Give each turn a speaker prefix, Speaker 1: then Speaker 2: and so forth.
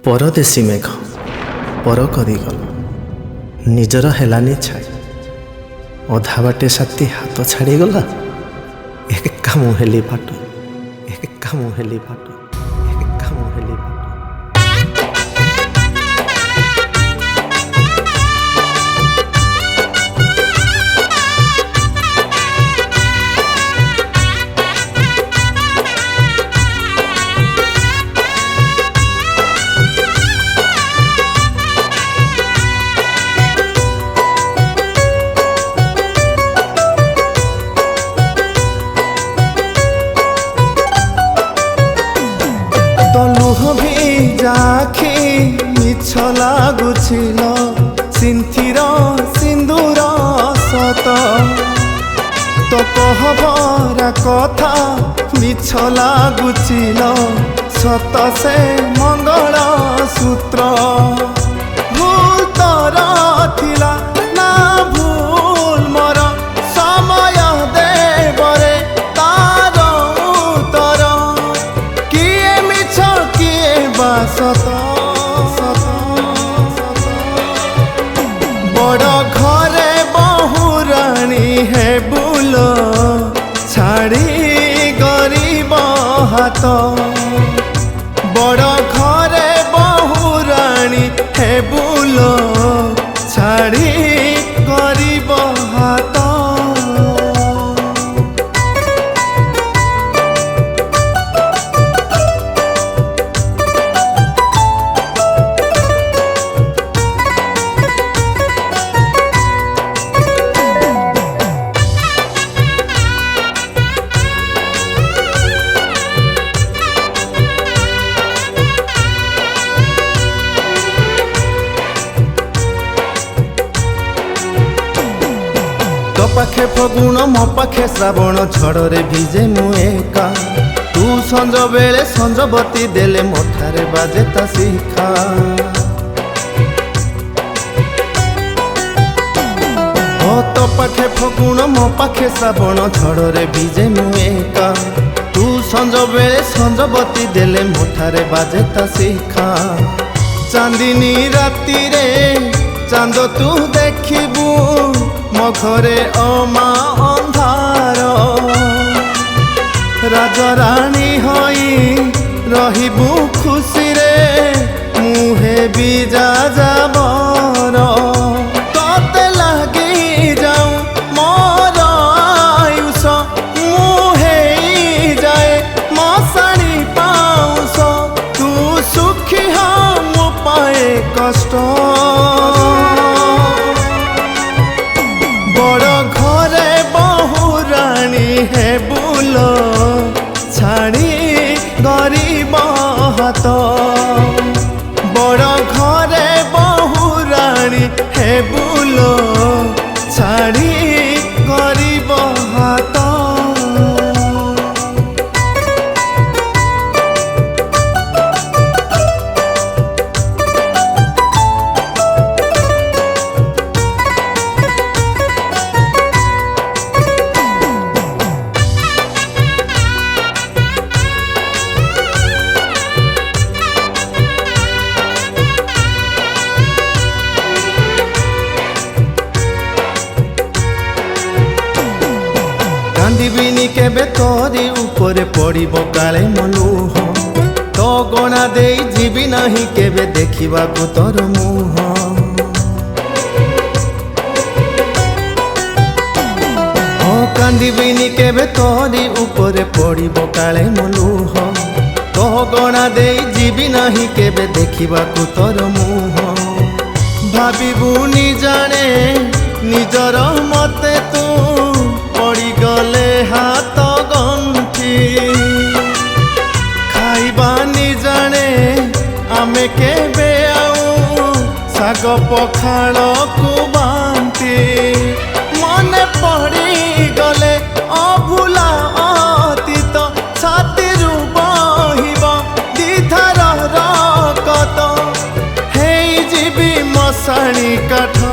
Speaker 1: परदेशी मेघ पर करीगल निजर हेलानी छाई अधा बाटे साथी हाथ छाड़ीगला एका मुहेली पाट एका मुहेली पाट एका मुहेली पाट।
Speaker 2: लुह भी जाखी मिछ लागुछिल सिंथिर सिंदूर सत तो कहबरा कथा मिछ लागुछिल सत से मंगल सूत्र भूल तोर थिला ना भूल मोर समय देवरे तार उतर किए मिछ किए बासत बड़ घरे बहुराणी है बुल छाड़ी गरीब हाथ बड़ घरे बहुराणी है बुल छाड़ी गरीब हाथ। तो पाखे फगुण मो पाखे श्रावण झड़े भिजे मु एका तू संज बेले संजबती देले मोठारे बाजे ता शिखा ओ तो पाखे फगुण मो पाखे श्रावण झड़े भिजे मु एका तू संज बेले संजबती देले मोठारे बाजे ता शिखा चांदिनी राती रे चांद तू देखिबू मो घरे अमा अंधार राजराणी होई रहिबू खुशी रे मुहे बीजा जाबर तते लगी जाऊं मोर आयुष मुहे जाए मशाणी पाउस तू सुखी हो मु पाए कष्ट घरे बहुराणी है बुल छाड़ी गरीब हाथ बड़ घरे बहुराणी है बुल छाड़ी गरीब हाथ। कांदिबिनी केबे तोरी ऊपर पड़िबो काले मलुह तो गणा दे जीवी नहीं केबे देखिबा को तोर मुह ओ कांदिबिनी केबे तोरी ऊपर पड़िबो काले मलुह तो गणा दे जीवी नहीं केबे देखिबा को तोर मुह भाबिबू नि जाने निजर मते तू पड़ी गले हाथ गंठी खाइबानी जाने आमे केबे आऊ साग पखाल को बांटी मने पड़ी गले अभुला अतीत छाती बहिब दिधार रकत हे जीवी मशाणी काठ